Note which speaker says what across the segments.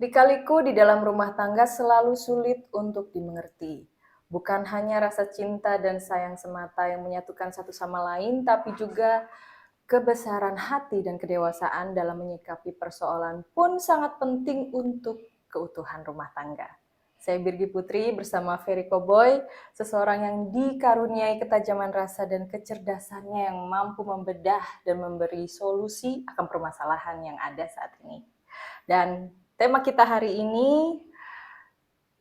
Speaker 1: Lika-liku di dalam rumah tangga selalu sulit untuk dimengerti. Bukan hanya rasa cinta dan sayang semata yang menyatukan satu sama lain, tapi juga kebesaran hati dan kedewasaan dalam menyikapi persoalan pun sangat penting untuk keutuhan rumah tangga. Saya Birgi Putri bersama Ferry Koboy, seseorang yang dikaruniai ketajaman rasa dan kecerdasannya yang mampu membedah dan memberi solusi akan permasalahan yang ada saat ini. Dan tema kita hari ini,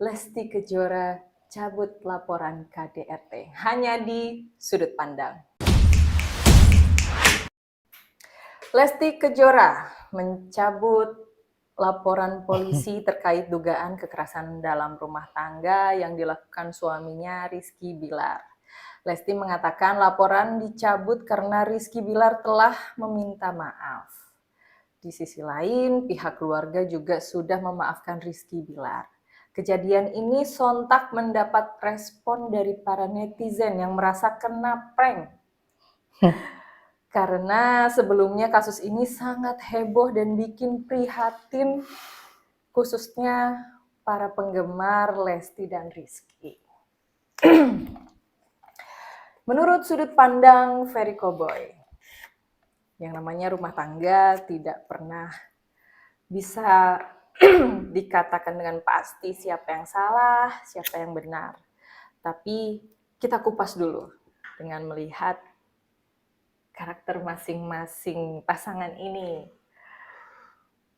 Speaker 1: Lesti Kejora cabut laporan KDRT, hanya di sudut pandang. Lesti Kejora mencabut laporan polisi terkait dugaan kekerasan dalam rumah tangga yang dilakukan suaminya Rizky Bilar. Lesti mengatakan laporan dicabut karena Rizky Bilar telah meminta maaf. Di sisi lain, pihak keluarga juga sudah memaafkan Rizky Bilar. Kejadian ini sontak mendapat respon dari para netizen yang merasa kena prank. Karena sebelumnya kasus ini sangat heboh dan bikin prihatin, khususnya para penggemar Lesti dan Rizky. Menurut sudut pandang Ferry Koboy, yang namanya rumah tangga tidak pernah bisa dikatakan dengan pasti siapa yang salah, siapa yang benar. Tapi kita kupas dulu dengan melihat karakter masing-masing pasangan ini.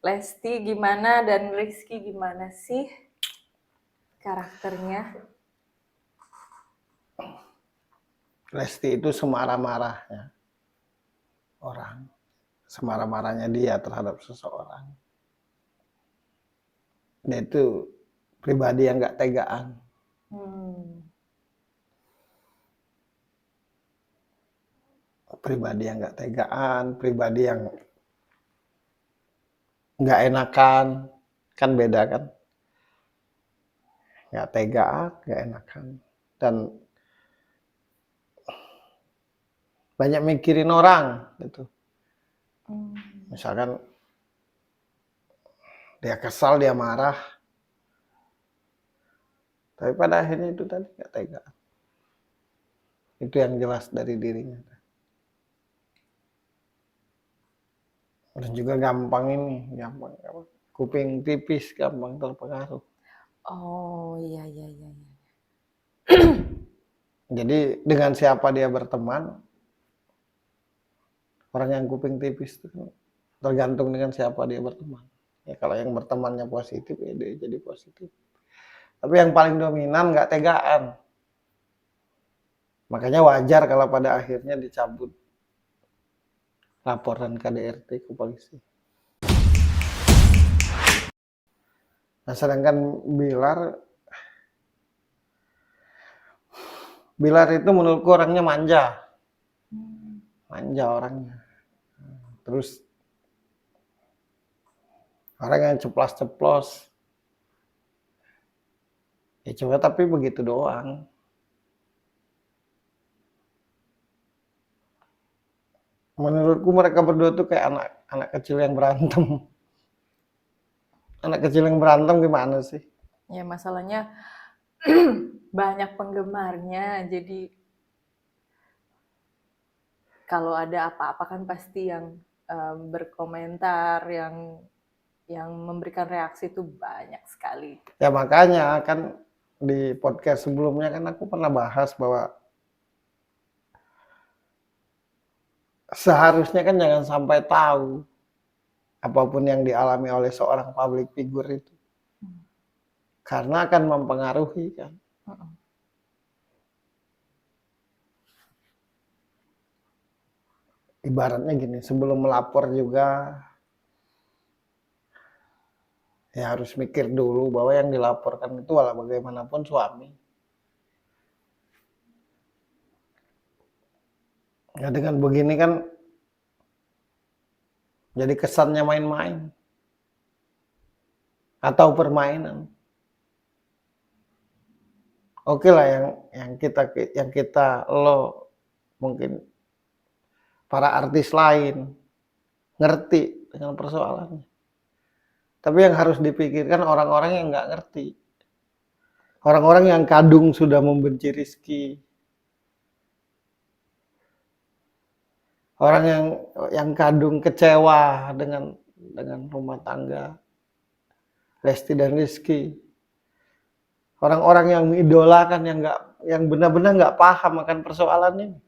Speaker 1: Lesti gimana dan Rizky gimana sih karakternya?
Speaker 2: Lesti itu semarah-marahnya orang, semarah-marahnya dia terhadap seseorang. Dia itu pribadi yang gak tegaan. Pribadi yang gak tegaan, pribadi yang gak enakan, kan beda kan? Gak tegaan, gak enakan. Dan banyak mikirin orang gitu. Misalkan dia kesal, dia marah, tapi pada akhirnya itu tadi gak tegaan. Itu yang jelas dari dirinya. Dan juga gampang kuping tipis, gampang terpengaruh.
Speaker 1: Oh iya.
Speaker 2: Jadi dengan siapa dia berteman, orang yang kuping tipis itu tergantung dengan siapa dia berteman. Ya kalau yang bertemannya positif, ya dia jadi positif. Tapi yang paling dominan nggak tegaan. Makanya wajar kalau pada akhirnya dicabut laporan KDRT ke polisi. Nah sedangkan Bilar itu menurutku orangnya manja. Manja orangnya. Terus orang yang ceplas-ceplos. Ya coba tapi begitu doang. Menurutku mereka berdua tuh kayak anak kecil yang berantem. Anak kecil yang berantem gimana sih?
Speaker 1: Ya masalahnya banyak penggemarnya, jadi kalau ada apa-apa kan pasti yang berkomentar, yang memberikan reaksi itu banyak sekali.
Speaker 2: Ya makanya kan di podcast sebelumnya kan aku pernah bahas bahwa seharusnya kan jangan sampai tahu apapun yang dialami oleh seorang public figure itu. Karena akan mempengaruhi kan. Ibaratnya gini, sebelum melapor juga ya harus mikir dulu bahwa yang dilaporkan itu walau bagaimanapun suami. Ya dengan begini kan jadi kesannya main-main atau permainan. Oke lah yang kita lo mungkin para artis lain ngerti dengan persoalannya. Tapi yang harus dipikirkan orang-orang yang nggak ngerti. Orang-orang yang kadung sudah membenci Rizky. Orang yang kadung kecewa dengan rumah tangga Lesti dan Rizky. Orang-orang yang mengidolakan yang benar-benar nggak paham akan persoalan ini.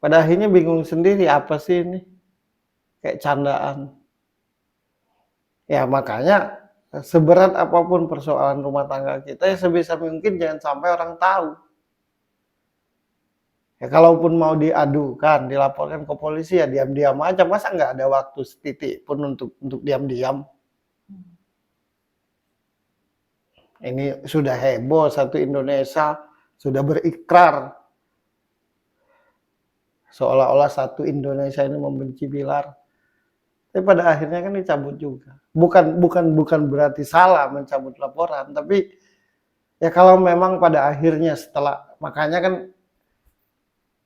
Speaker 2: Pada akhirnya bingung sendiri, apa sih ini? Kayak candaan. Ya makanya seberat apapun persoalan rumah tangga kita, ya sebisa mungkin jangan sampai orang tahu. Ya kalaupun mau diadukan, dilaporkan ke polisi, ya diam-diam aja. Masa nggak ada waktu setitik pun untuk diam-diam? Ini sudah heboh, satu Indonesia sudah berikrar seolah-olah satu Indonesia ini membenci Bilar. Tapi pada akhirnya kan dicabut juga. Bukan berarti salah mencabut laporan, tapi ya kalau memang pada akhirnya makanya kan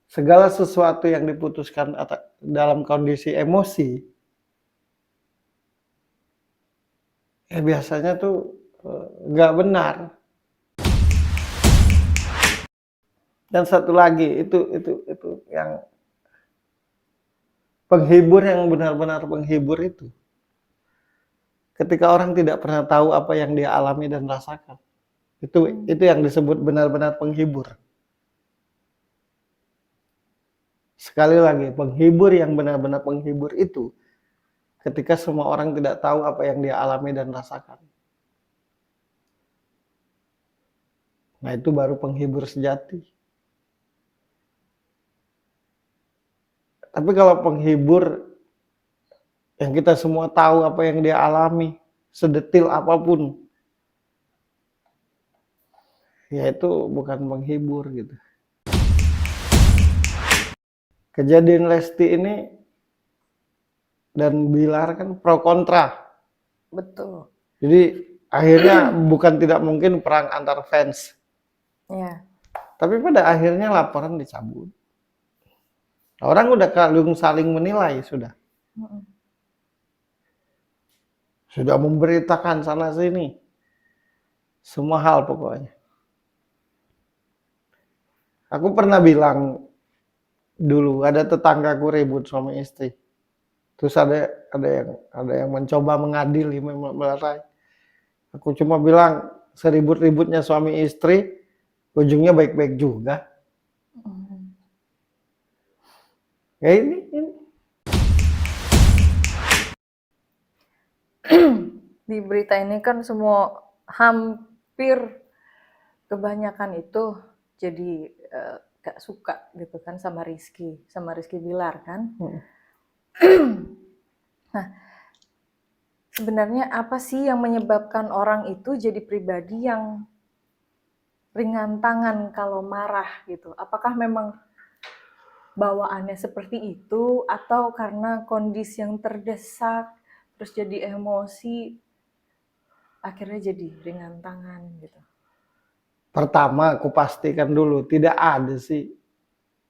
Speaker 2: segala sesuatu yang diputuskan dalam kondisi emosi, ya biasanya tuh nggak benar. Dan satu lagi itu yang penghibur, yang benar-benar penghibur itu ketika orang tidak pernah tahu apa yang dia alami dan rasakan. Itu yang disebut benar-benar penghibur. Sekali lagi, penghibur yang benar-benar penghibur itu ketika semua orang tidak tahu apa yang dia alami dan rasakan. Nah, itu baru penghibur sejati. Tapi kalau penghibur yang kita semua tahu apa yang dia alami, sedetil apapun, ya itu bukan penghibur gitu. Kejadian Lesti ini dan Bilar kan pro kontra.
Speaker 1: Betul.
Speaker 2: Jadi akhirnya bukan tidak mungkin perang antar fans.
Speaker 1: Ya.
Speaker 2: Tapi pada akhirnya laporan dicabut. Orang udah kadung saling menilai sudah. Sudah memberitakan sana sini. Semua hal pokoknya. Aku pernah bilang dulu ada tetanggaku ribut suami istri. Terus ada yang mencoba mengadili, melerai. Aku cuma bilang seribut-ributnya suami istri, ujungnya baik-baik juga. Ya ini.
Speaker 1: Di berita ini kan semua hampir kebanyakan itu jadi gak suka gitu kan sama Rizky Bilar kan. Nah, sebenarnya apa sih yang menyebabkan orang itu jadi pribadi yang ringan tangan kalau marah gitu? Apakah memang bawaannya seperti itu atau karena kondisi yang terdesak terus jadi emosi akhirnya jadi ringan tangan gitu?
Speaker 2: Pertama, aku pastikan dulu tidak ada sih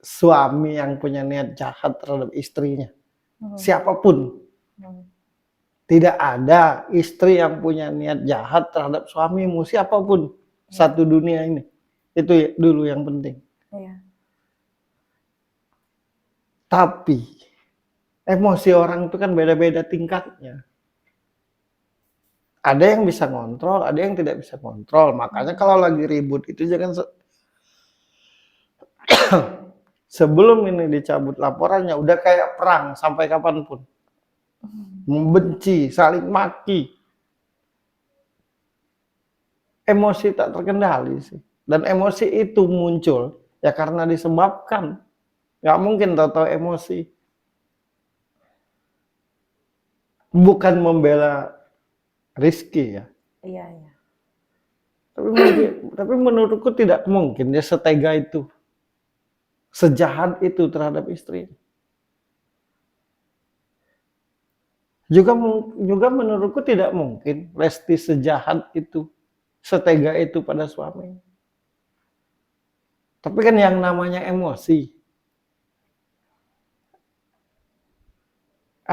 Speaker 2: suami yang punya niat jahat terhadap istrinya. Siapapun. Tidak ada istri yang punya niat jahat terhadap suamimu, siapapun. Satu dunia ini. Itu dulu yang penting.
Speaker 1: Iya.
Speaker 2: Tapi emosi orang itu kan beda-beda tingkatnya. Ada yang bisa ngontrol, ada yang tidak bisa ngontrol. Makanya kalau lagi ribut itu jangan sebelum ini dicabut laporannya udah kayak perang sampai kapanpun. Membenci, saling maki. Emosi tak terkendali sih. Dan emosi itu muncul ya karena disebabkan. Nggak mungkin tahu-tahu emosi. Bukan membela Rizky ya.
Speaker 1: Iya, iya.
Speaker 2: Tapi menurutku tidak mungkin dia setega itu. Sejahat itu terhadap istri. Juga menurutku tidak mungkin Lesti sejahat itu, setega itu pada suami. Tapi kan yang namanya emosi.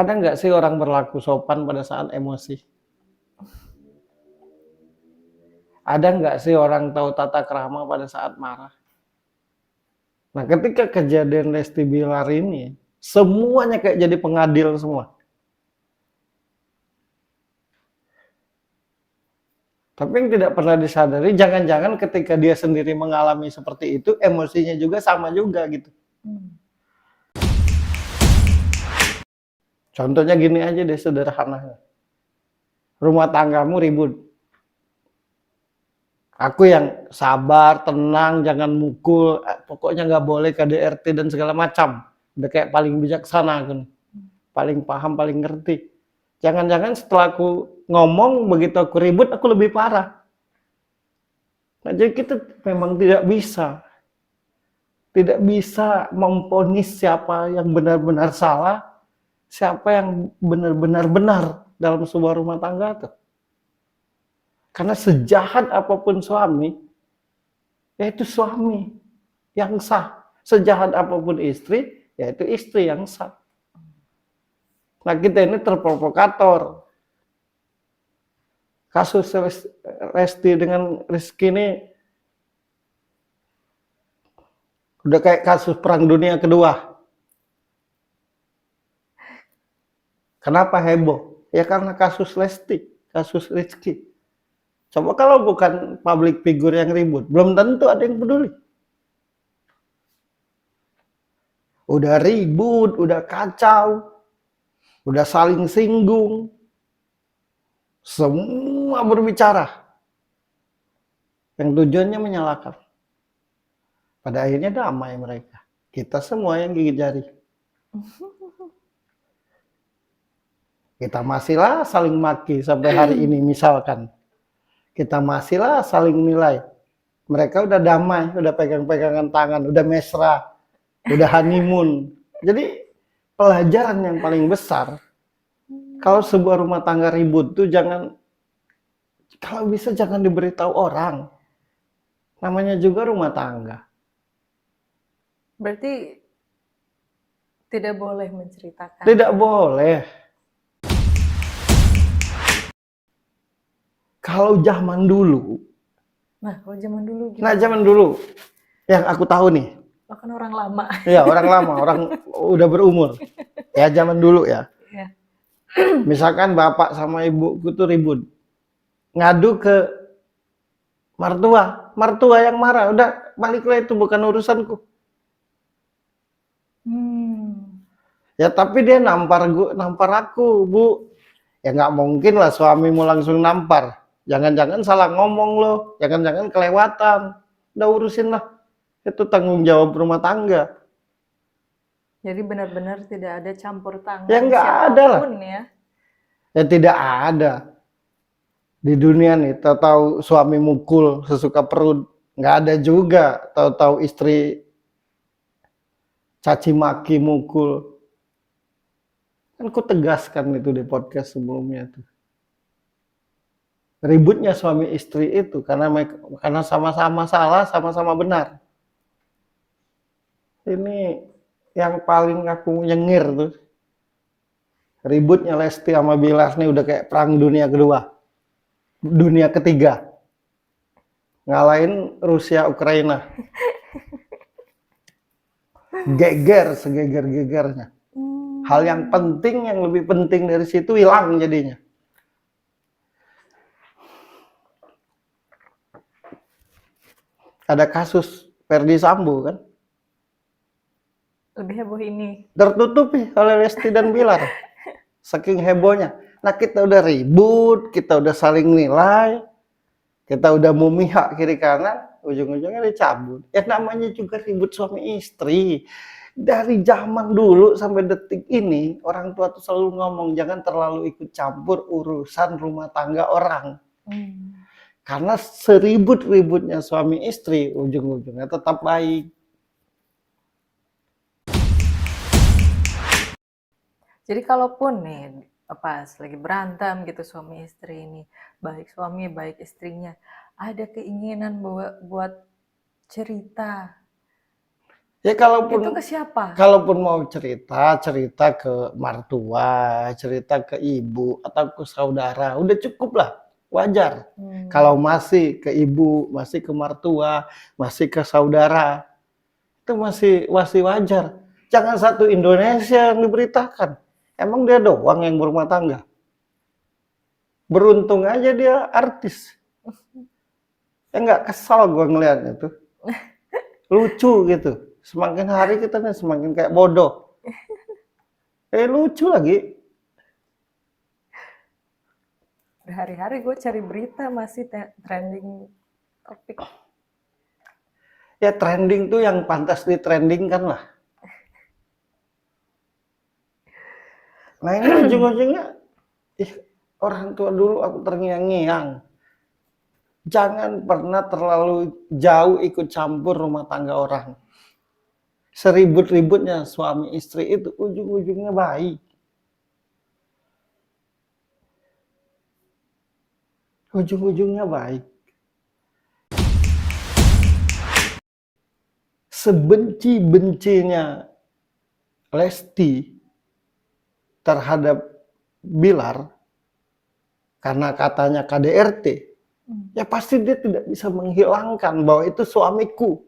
Speaker 2: Ada nggak sih orang berlaku sopan pada saat emosi? Ada nggak sih orang tahu tata krama pada saat marah? Nah, ketika kejadian Lesti Bilar ini, semuanya kayak jadi pengadil semua. Tapi yang tidak pernah disadari, jangan-jangan ketika dia sendiri mengalami seperti itu, emosinya juga sama juga gitu. Contohnya gini aja deh, sederhana. Rumah tanggamu ribut. Aku yang sabar, tenang, jangan mukul, pokoknya nggak boleh KDRT dan segala macam. Udah kayak paling bijaksana aku nih. Paling paham, paling ngerti. Jangan-jangan setelah aku ngomong, begitu aku ribut, aku lebih parah. Nah, jadi kita memang tidak bisa memvonis siapa yang benar-benar salah, siapa yang benar-benar benar dalam sebuah rumah tangga tuh. Karena sejahat apapun suami, yaitu suami yang sah. Sejahat apapun istri, yaitu istri yang sah. Nah, kita ini terprovokator. Kasus Lesti dengan Rizky ini udah kayak kasus Perang Dunia Kedua. Kenapa heboh? Ya karena kasus Lesti, kasus Rizky. Coba kalau bukan public figure yang ribut, belum tentu ada yang peduli. Udah ribut, udah kacau, udah saling singgung, semua berbicara. Yang tujuannya menyalahkan. Pada akhirnya damai mereka. Kita semua yang gigit jari. Kita masihlah saling maki sampai hari ini misalkan. Kita masihlah saling nilai. Mereka udah damai, udah pegang-pegangan tangan, udah mesra, udah honeymoon. Jadi pelajaran yang paling besar, kalau sebuah rumah tangga ribut tuh jangan, kalau bisa jangan diberitahu orang. Namanya juga rumah tangga.
Speaker 1: Berarti tidak boleh menceritakan.
Speaker 2: Tidak boleh. Kalau zaman dulu,
Speaker 1: Nah, kalau zaman dulu gitu.
Speaker 2: nah zaman dulu, yang aku tahu nih,
Speaker 1: Bahkan orang lama.
Speaker 2: ya orang lama, orang udah berumur. Ya zaman dulu ya.
Speaker 1: Ya.
Speaker 2: Misalkan bapak sama ibuku tuh ribut. Ngadu ke mertua. Mertua yang marah. Udah baliklah, itu bukan urusanku. Ya tapi dia nampar aku, Bu. Ya nggak mungkin lah suamimu langsung nampar. Jangan-jangan salah ngomong loh. Jangan-jangan kelewatan. Udah urusin lah. Itu tanggung jawab rumah tangga.
Speaker 1: Jadi benar-benar tidak ada campur tangan
Speaker 2: Ya nggak ada lah.
Speaker 1: siapapun ya.
Speaker 2: Ya tidak ada. Di dunia nih, tahu-tahu suami mukul sesuka perut. Nggak ada juga. Tahu-tahu istri caci maki mukul. Kan ku tegaskan itu di podcast sebelumnya tuh. Ributnya suami istri itu karena sama-sama salah, sama-sama benar. Ini yang paling aku nyengir tuh. Ributnya Lesti sama Bilar nih udah kayak perang dunia kedua. Dunia ketiga. Ngalahin Rusia Ukraina. Geger segeger-gegernya. Hal yang penting, yang lebih penting dari situ hilang jadinya. Ada kasus Ferdi Sambo kan?
Speaker 1: Lebih heboh ini.
Speaker 2: Tertutupi oleh Lesti dan Bilar. Saking hebohnya. Nah, kita udah ribut, kita udah saling nilai, kita udah memihak kiri kanan, ujung-ujungnya dicabut. Ya namanya juga ribut suami istri. Dari zaman dulu sampai detik ini, orang tua tuh selalu ngomong jangan terlalu ikut campur urusan rumah tangga orang. Karena seribut-ributnya suami istri, ujung-ujungnya tetap baik.
Speaker 1: Jadi kalaupun nih pas lagi berantem gitu suami istri ini, baik suami baik istrinya, ada keinginan buat cerita,
Speaker 2: Ya
Speaker 1: Itu ke siapa?
Speaker 2: kalaupun mau cerita ke mertua, cerita ke ibu atau ke saudara, udah cukup lah, wajar. Kalau masih ke ibu, masih ke mertua, masih ke saudara, itu masih wajar. Jangan satu Indonesia yang diberitakan. Emang dia doang yang berumah tangga? Beruntung aja dia artis. Ya nggak kesal gue ngeliatnya tuh. Lucu gitu. Semakin hari kita nih semakin kayak bodoh. Lucu lagi.
Speaker 1: Berhari-hari gue cari berita masih trending topik.
Speaker 2: Ya trending tuh yang pantas di trendingkan lah. Nah ini ujung-ujungnya orang tua dulu aku terngiang-ngiang. Jangan pernah terlalu jauh ikut campur rumah tangga orang. Seribut-ributnya suami istri itu ujung-ujungnya baik. Ujung-ujungnya baik. Sebenci-bencinya Lesti terhadap Bilar karena katanya KDRT, ya pasti dia tidak bisa menghilangkan bahwa itu suamiku.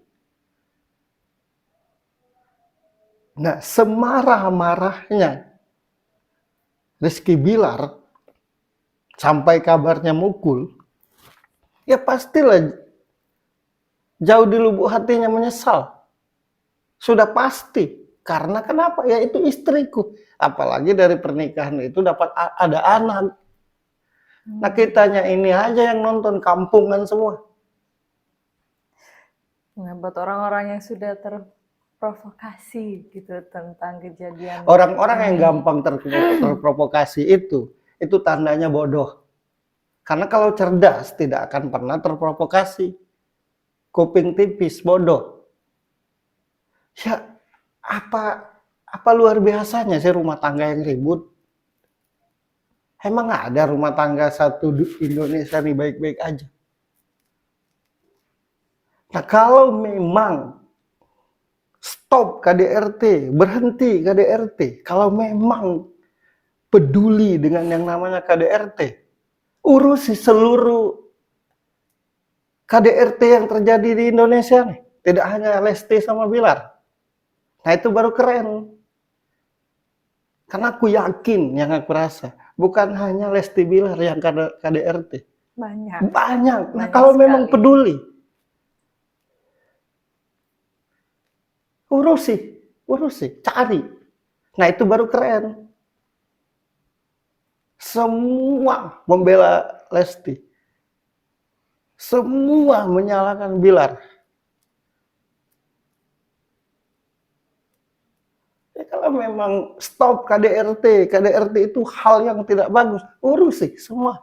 Speaker 2: Nah, semarah-marahnya Rizky Bilar sampai kabarnya mukul, ya pastilah jauh di lubuk hatinya menyesal. Sudah pasti. Karena kenapa? Ya itu istriku. Apalagi dari pernikahan itu dapat ada anak. Nah kitanya ini aja yang nonton, kampungan semua.
Speaker 1: Nah, buat orang-orang yang sudah terprovokasi gitu tentang kejadian
Speaker 2: Orang-orang yang
Speaker 1: ini.
Speaker 2: gampang terprovokasi itu tandanya bodoh. Karena kalau cerdas tidak akan pernah terprovokasi. Kuping tipis, bodoh. Ya apa luar biasanya sih rumah tangga yang ribut? Emang nggak ada rumah tangga satu di Indonesia nih baik-baik aja? Nah kalau memang stop KDRT, berhenti KDRT, kalau memang peduli dengan yang namanya KDRT, urusi seluruh KDRT yang terjadi di Indonesia nih. Tidak hanya Lesti sama Bilar. Nah itu baru keren. Karena aku yakin, yang aku rasa, bukan hanya Lesti Bilar yang KDRT.
Speaker 1: Banyak.
Speaker 2: Banyak. Nah
Speaker 1: Banyak
Speaker 2: kalau
Speaker 1: sekali.
Speaker 2: memang peduli, urusi, cari. Nah itu baru keren. Semua membela Lesti. Semua menyalahkan Bilar. Ya kalau memang stop KDRT itu hal yang tidak bagus, urusi semua.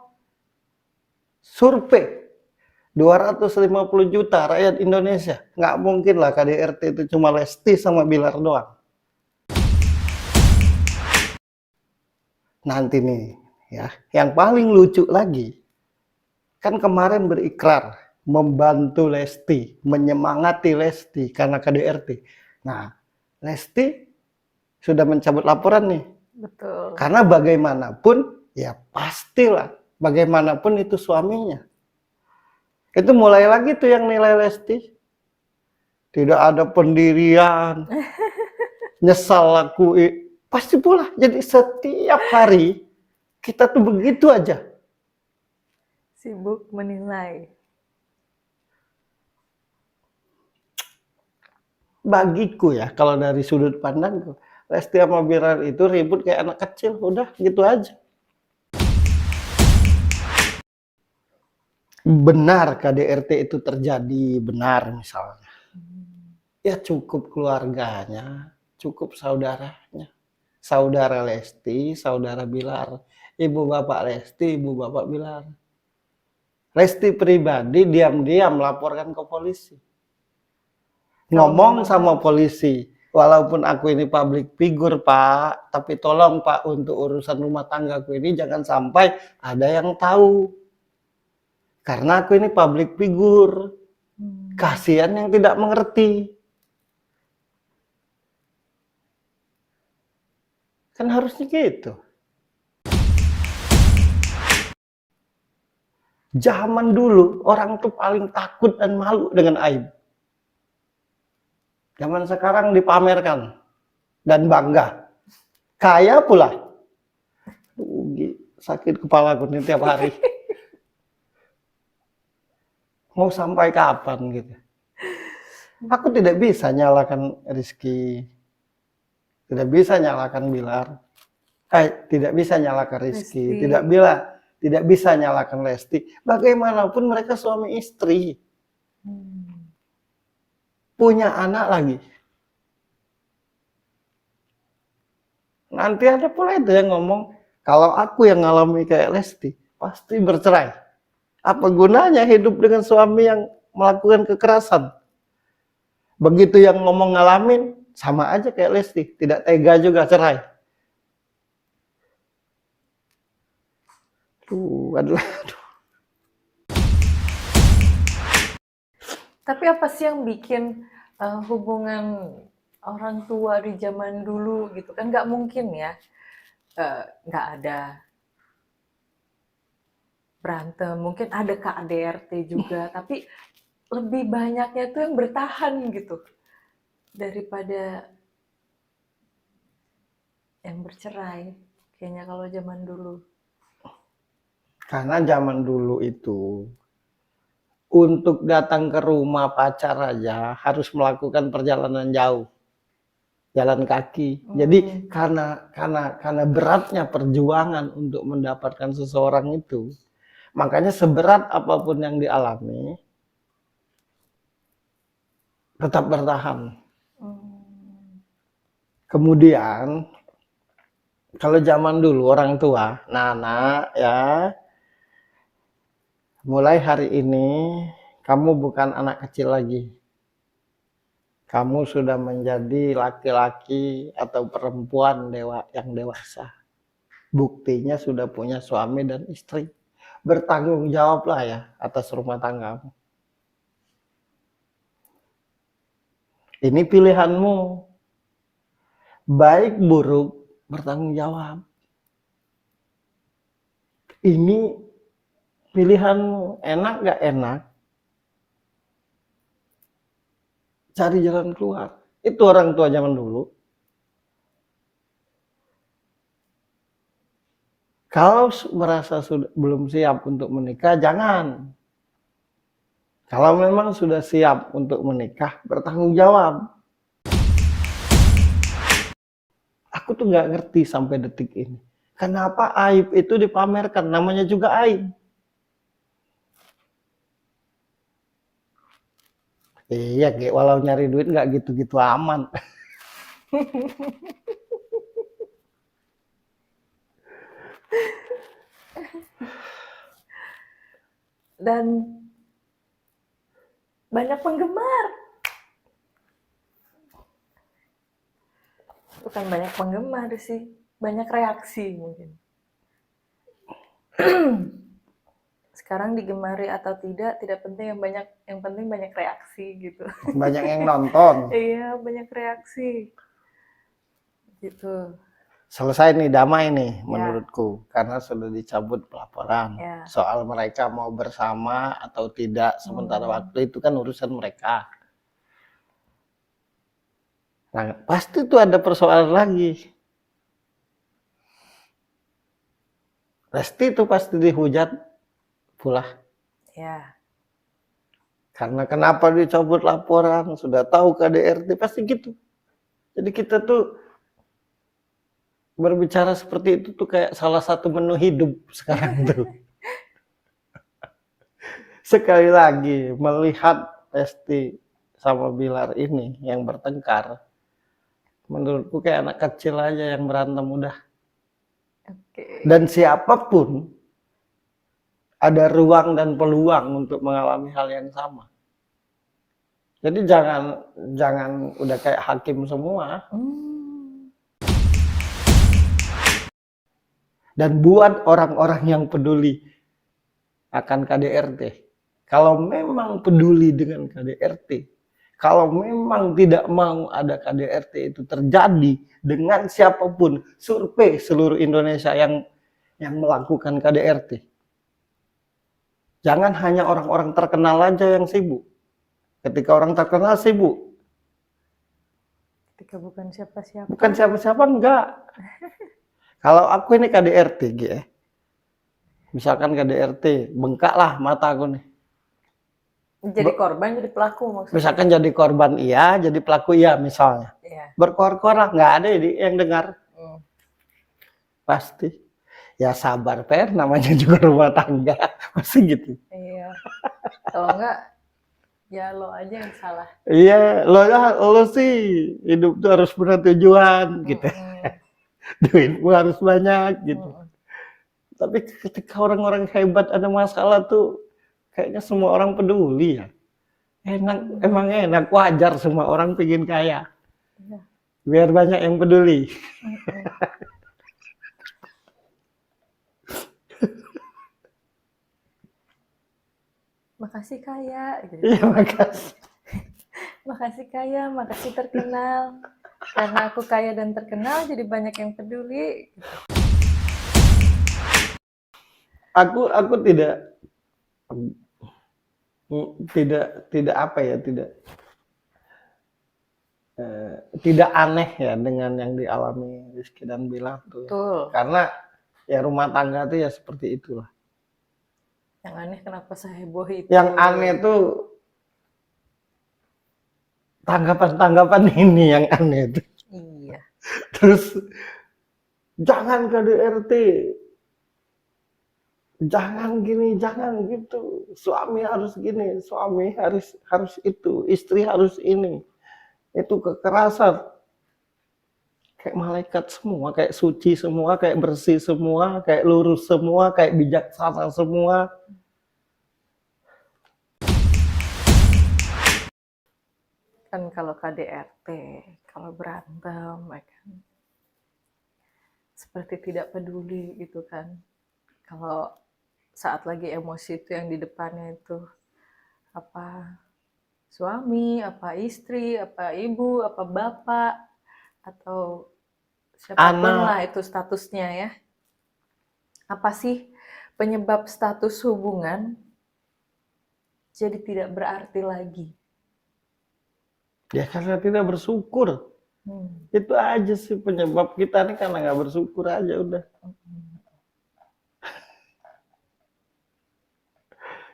Speaker 2: Survei 250 juta rakyat Indonesia, nggak mungkin lah KDRT itu cuma Lesti sama Bilar doang. Nanti nih, ya, yang paling lucu lagi, kan kemarin berikrar membantu Lesti, menyemangati Lesti karena KDRT. Nah, Lesti sudah mencabut laporan nih.
Speaker 1: Betul.
Speaker 2: Karena bagaimanapun, ya pastilah, bagaimanapun itu suaminya. Itu mulai lagi tuh yang nilai Lesti. Tidak ada pendirian, nyesal aku, pasti pula. Jadi setiap hari kita tuh begitu aja.
Speaker 1: Sibuk menilai.
Speaker 2: Bagiku ya, kalau dari sudut pandangku, Lesti sama Bilar itu ribut kayak anak kecil, udah gitu aja. Benar KDRT itu terjadi, benar misalnya. Ya cukup keluarganya, cukup saudaranya. Saudara Lesti, saudara Bilar. Ibu bapak Lesti, ibu bapak Bilar. Lesti pribadi diam-diam laporkan ke polisi. Ngomong sama polisi, walaupun aku ini public figure Pak, tapi tolong Pak untuk urusan rumah tanggaku ini jangan sampai ada yang tahu. Karena aku ini public figure. Kasihan yang tidak mengerti. Kan harusnya gitu. Zaman dulu orang tuh paling takut dan malu dengan aib. Zaman sekarang dipamerkan dan bangga. Kaya pula. Sakit kepala aku nih tiap hari. Mau sampai kapan gitu. Aku tidak bisa nyalakan Rizky. Tidak bisa nyalakan Bilar. Tidak bisa nyalakan Rizky. Tidak bisa nyalakan Lesti. Bagaimanapun mereka suami istri. Punya anak lagi. Nanti ada pula itu yang ngomong, kalau aku yang ngalami kayak Lesti, pasti bercerai. Apa gunanya hidup dengan suami yang melakukan kekerasan? Begitu yang ngomong ngalamin, sama aja kayak Lesti. Tidak tega juga cerai.
Speaker 1: Tapi apa sih yang bikin hubungan orang tua di zaman dulu gitu kan nggak mungkin ya nggak ada berantem, mungkin ada KDRT juga, tapi lebih banyaknya tuh yang bertahan gitu daripada yang bercerai kayaknya kalau zaman dulu.
Speaker 2: Karena zaman dulu itu untuk datang ke rumah pacar aja harus melakukan perjalanan jauh, jalan kaki. Jadi karena beratnya perjuangan untuk mendapatkan seseorang itu, makanya seberat apapun yang dialami tetap bertahan. Kemudian kalau zaman dulu orang tua, Nana ya, mulai hari ini kamu bukan anak kecil lagi. Kamu sudah menjadi laki-laki atau perempuan yang dewasa. Buktinya sudah punya suami dan istri. Bertanggung jawablah ya atas rumah tanggamu. Ini pilihanmu. Baik buruk bertanggung jawab. Ini pilihanmu. Enak gak enak? Cari jalan keluar. Itu orang tua zaman dulu. Kalau merasa belum siap untuk menikah, jangan. Kalau memang sudah siap untuk menikah, bertanggung jawab. Aku tuh nggak ngerti sampai detik ini. Kenapa aib itu dipamerkan? Namanya juga aib. Iya, walau nyari duit nggak gitu-gitu aman.
Speaker 1: Dan banyak penggemar. Bukan banyak penggemar sih, banyak reaksi mungkin. Sekarang digemari atau tidak penting, yang penting banyak reaksi gitu.
Speaker 2: Banyak yang nonton.
Speaker 1: Iya, banyak reaksi. Gitu.
Speaker 2: Selesai nih, damai nih menurutku, karena sudah dicabut pelaporan. Soal mereka mau bersama atau tidak sementara waktu itu kan urusan mereka. Nah, pasti tuh ada persoalan lagi. Lesti itu pasti dihujat pula. Ya. Karena kenapa dicabut laporan, sudah tahu KDRT, pasti gitu. Jadi kita tuh berbicara seperti itu tuh kayak salah satu menu hidup sekarang tuh. Sekali lagi melihat Lesti sama Bilar ini yang bertengkar, menurutku kayak anak kecil aja yang berantem udah. Dan siapapun ada ruang dan peluang untuk mengalami hal yang sama. Jadi jangan udah kayak hakim semua. Dan buat orang-orang yang peduli akan KDRT, kalau memang peduli dengan KDRT, Kalau memang tidak mau ada KDRT itu terjadi dengan siapapun, survei seluruh Indonesia yang melakukan KDRT. Jangan hanya orang-orang terkenal aja yang sibuk. Ketika orang terkenal sibuk,
Speaker 1: Ketika bukan siapa-siapa.
Speaker 2: bukan siapa-siapa enggak. Kalau aku ini KDRT, ya. Misalkan KDRT, bengkak lah mata aku nih.
Speaker 1: Jadi korban, jadi pelaku maksudnya.
Speaker 2: Misalkan jadi korban iya, jadi pelaku iya misalnya.
Speaker 1: Iya.
Speaker 2: Berkor-kor lah, nggak ada yang dengar.
Speaker 1: Hmm.
Speaker 2: Pasti. Ya sabar, Per, namanya juga rumah tangga. Pasti gitu.
Speaker 1: Iya. Kalau enggak, ya lo aja yang salah.
Speaker 2: Iya, lo sih hidup tuh harus punya tujuan gitu. Duitmu harus banyak gitu. Tapi ketika orang-orang hebat ada masalah tuh kayaknya semua orang peduli ya. Emang enak, wajar semua orang pengen kaya.
Speaker 1: Iya.
Speaker 2: Biar banyak yang peduli.
Speaker 1: Makasih kaya. Gitu.
Speaker 2: Iya, makasih.
Speaker 1: Makasih kaya, makasih terkenal. Karena aku kaya dan terkenal, jadi banyak yang peduli.
Speaker 2: Aku tidak apa ya, tidak aneh ya dengan yang dialami Rizky dan Bila tuh.
Speaker 1: Betul.
Speaker 2: Karena ya rumah tangga tuh ya seperti itulah.
Speaker 1: Yang aneh kenapa seheboh itu?
Speaker 2: Yang aneh tuh tanggapan ini yang aneh tuh.
Speaker 1: Iya.
Speaker 2: Terus jangan KDRT. Jangan gini, jangan gitu. Suami harus gini, suami harus itu, istri harus ini. Itu kekerasan. Kayak malaikat semua, kayak suci semua, kayak bersih semua, kayak lurus semua, kayak bijaksana semua.
Speaker 1: Kan kalau KDRT, kalau berantem, ya kan, seperti tidak peduli gitu kan. Kalau saat lagi emosi itu yang di depannya itu apa suami, apa istri, apa ibu, apa bapak, atau siapapun
Speaker 2: Anak.
Speaker 1: lah itu statusnya ya. Apa sih penyebab status hubungan jadi tidak berarti lagi?
Speaker 2: Ya karena tidak bersyukur. Itu aja sih penyebab kita nih, karena nggak bersyukur aja udah.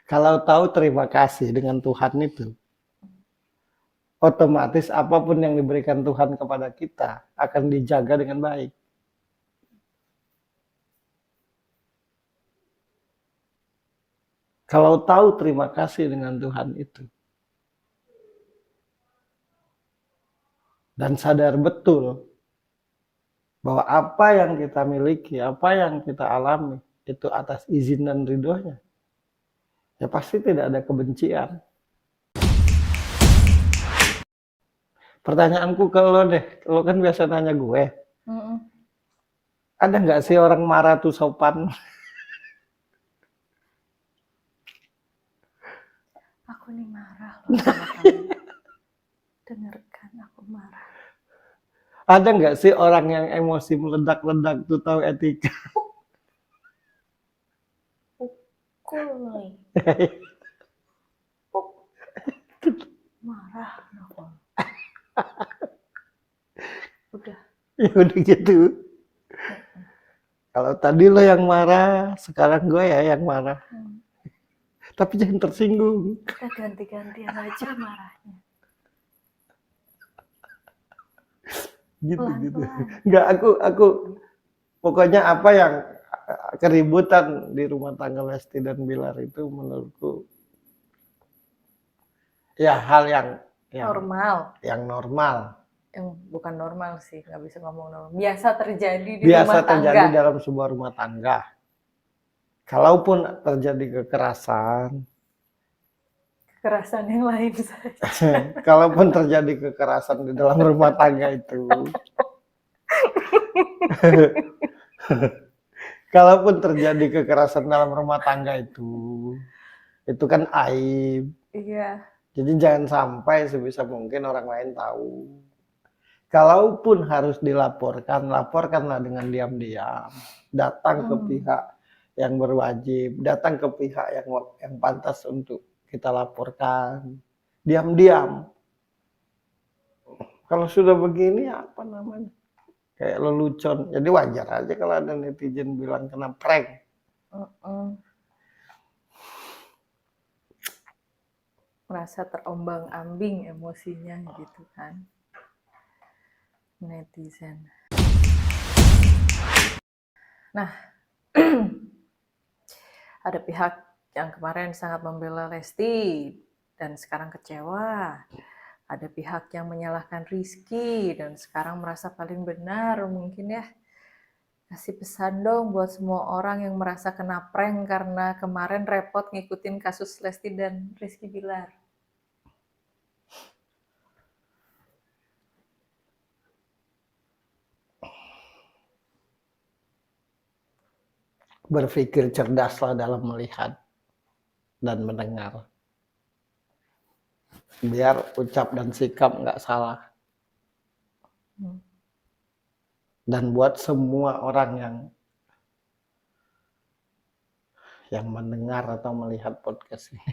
Speaker 2: Kalau tahu terima kasih dengan Tuhan itu, otomatis apapun yang diberikan Tuhan kepada kita akan dijaga dengan baik. Kalau tahu terima kasih dengan Tuhan itu, dan sadar betul bahwa apa yang kita miliki, apa yang kita alami, itu atas izin dan ridhonya, ya pasti tidak ada kebencian. Pertanyaanku ke lo deh, lo kan biasa tanya gue, ada nggak sih orang marah tuh sopan?
Speaker 1: Aku nih marah loh sama kamu. Dengarkan aku marah.
Speaker 2: Ada nggak sih orang yang emosi meledak-ledak tuh tahu etika?
Speaker 1: Pukul nih. Marah loh. Udah.
Speaker 2: Ya udah gitu. Kalau tadi lo yang marah, sekarang gue ya yang marah. Tapi jangan tersinggung.
Speaker 1: Kita ganti-gantian aja marahnya.
Speaker 2: Gitu.
Speaker 1: Pelan-pelan.
Speaker 2: Enggak, aku pokoknya apa yang keributan di rumah tangga Lesti dan Bilar itu menurutku ya hal yang
Speaker 1: normal.
Speaker 2: Yang normal.
Speaker 1: Yang bukan normal sih, nggak bisa ngomong normal. Biasa terjadi di
Speaker 2: Biasa
Speaker 1: rumah tangga.
Speaker 2: terjadi dalam sebuah rumah tangga. Kalaupun terjadi kekerasan
Speaker 1: yang lain saja.
Speaker 2: Kalaupun terjadi kekerasan di dalam rumah tangga itu, kalaupun terjadi kekerasan dalam rumah tangga itu kan aib.
Speaker 1: Iya.
Speaker 2: Jadi jangan sampai sebisa mungkin orang lain tahu. Kalaupun harus dilaporkan, laporkanlah dengan diam-diam. Datang ke pihak yang berwajib, datang ke pihak yang pantas untuk kita laporkan. Diam-diam. Kalau sudah begini apa namanya? Kayak lelucon. Jadi wajar aja kalau ada netizen bilang kena prank.
Speaker 1: Merasa terombang-ambing emosinya gitu kan, netizen. Nah, ada pihak yang kemarin sangat membela Lesti dan sekarang kecewa. Ada pihak yang menyalahkan Rizky dan sekarang merasa paling benar. Mungkin ya, kasih pesan dong buat semua orang yang merasa kena prank karena kemarin repot ngikutin kasus Lesti dan Rizky Bilar.
Speaker 2: Berpikir cerdaslah dalam melihat dan mendengar. Biar ucap dan sikap nggak salah. Dan buat semua orang yang mendengar atau melihat podcast ini,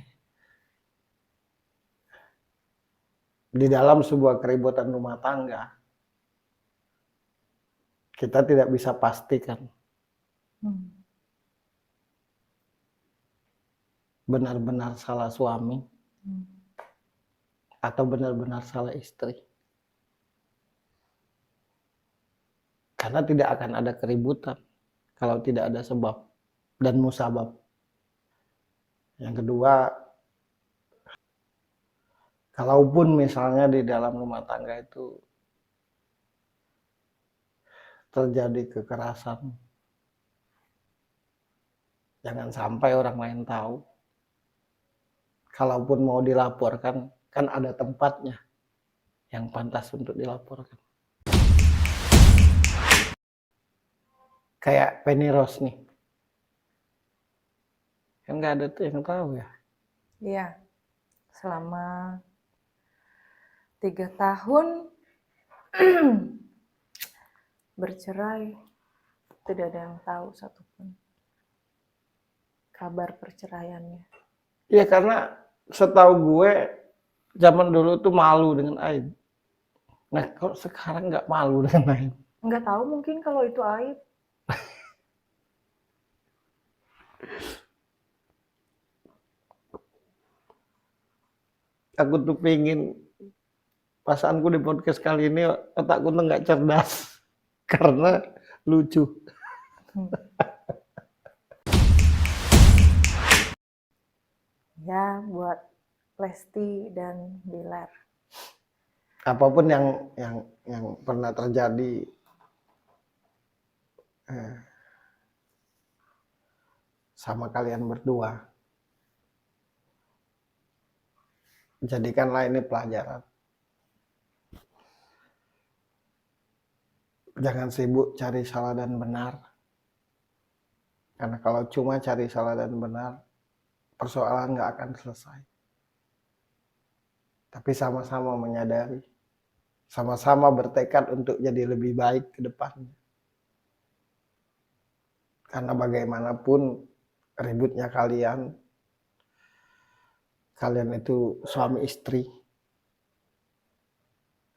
Speaker 2: di dalam sebuah keributan rumah tangga, kita tidak bisa pastikan benar-benar salah suami atau benar-benar salah istri. Karena tidak akan ada keributan kalau tidak ada sebab dan musabab. Yang kedua, kalaupun misalnya di dalam rumah tangga itu terjadi kekerasan, jangan sampai orang lain tahu. Kalaupun mau dilaporkan, kan ada tempatnya yang pantas untuk dilaporkan. Kayak Penny Rose nih. Kan nggak ada tuh yang tahu ya.
Speaker 1: Iya, selama 3 tahun bercerai, tidak ada yang tahu satupun kabar perceraiannya.
Speaker 2: Iya, karena setahu gue zaman dulu tuh malu dengan aib. Nah, kalau sekarang nggak malu dengan aib.
Speaker 1: Nggak tahu mungkin kalau itu aib.
Speaker 2: Aku tuh pengen pasanganku di podcast kali ini otakku tuh nggak cerdas karena lucu.
Speaker 1: Ya, buat Lesti dan Bilar.
Speaker 2: Apapun yang pernah terjadi, sama kalian berdua, jadikanlah ini pelajaran. Jangan sibuk cari salah dan benar. Karena kalau cuma cari salah dan benar, persoalan nggak akan selesai. Tapi sama-sama menyadari, sama-sama bertekad untuk jadi lebih baik ke depannya. Karena bagaimanapun ributnya kalian itu suami istri.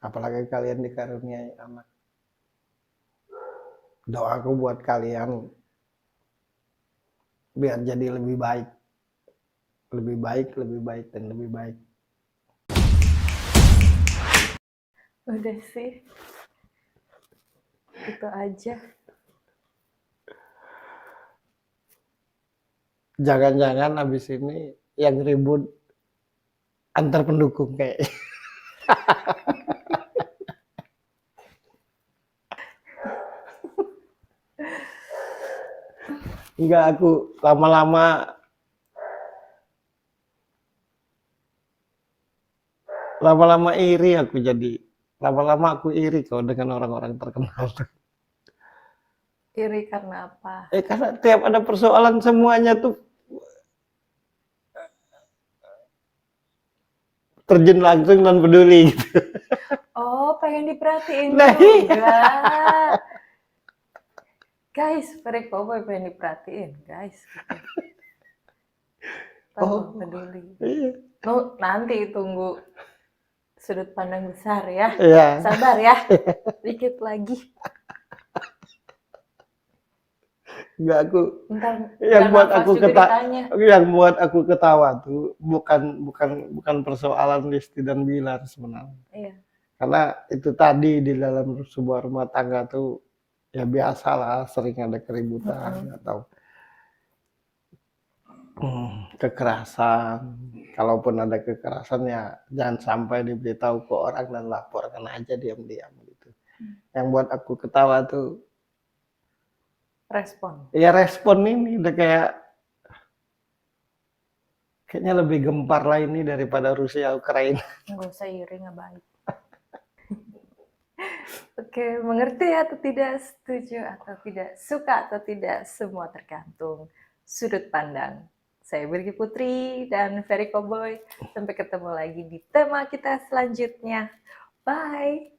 Speaker 2: Apalagi kalian dikaruniai anak. Doaku buat kalian biar jadi lebih baik. Lebih baik, lebih baik, dan lebih baik.
Speaker 1: Udah sih. Itu aja.
Speaker 2: Jangan-jangan habis ini yang ribut antar pendukung kayak. Enggak, aku lama-lama iri aku jadi. Lama-lama aku iri kalau dengan orang-orang terkenal.
Speaker 1: Iri karena apa?
Speaker 2: Karena tiap ada persoalan semuanya tuh terjun langsung dan peduli gitu.
Speaker 1: Oh, pengen diperhatiin
Speaker 2: Nah,
Speaker 1: juga. Guys, Ferry Cowboy pengen diperhatiin, guys. Gitu. Tahu,
Speaker 2: Oh,
Speaker 1: peduli.
Speaker 2: iya.
Speaker 1: Nanti tunggu sudut pandang besar ya.
Speaker 2: Iya.
Speaker 1: Sabar ya, dikit lagi.
Speaker 2: Enggak, aku
Speaker 1: Ntar
Speaker 2: yang
Speaker 1: nggak
Speaker 2: buat
Speaker 1: nafas
Speaker 2: aku
Speaker 1: juga ditanya.
Speaker 2: yang buat aku ketawa tuh bukan persoalan Lesti dan Bilar sebenarnya.
Speaker 1: Iya.
Speaker 2: Karena itu tadi di dalam sebuah rumah tangga tuh ya biasalah sering ada keributan atau kekerasan. Kalaupun ada kekerasan ya jangan sampai diberitahu ke orang dan laporkan aja diam-diam gitu. Yang buat aku ketawa tuh
Speaker 1: Respon.
Speaker 2: ya respon ini udah kayaknya lebih gempar lah ini daripada Rusia Ukraina.
Speaker 1: Nggak usah iri, nggak baik. Oke, mengerti atau tidak, setuju atau tidak, suka atau tidak, semua tergantung sudut pandang. Saya Birgi Putri dan Ferry Cowboy. Sampai ketemu lagi di tema kita selanjutnya. Bye!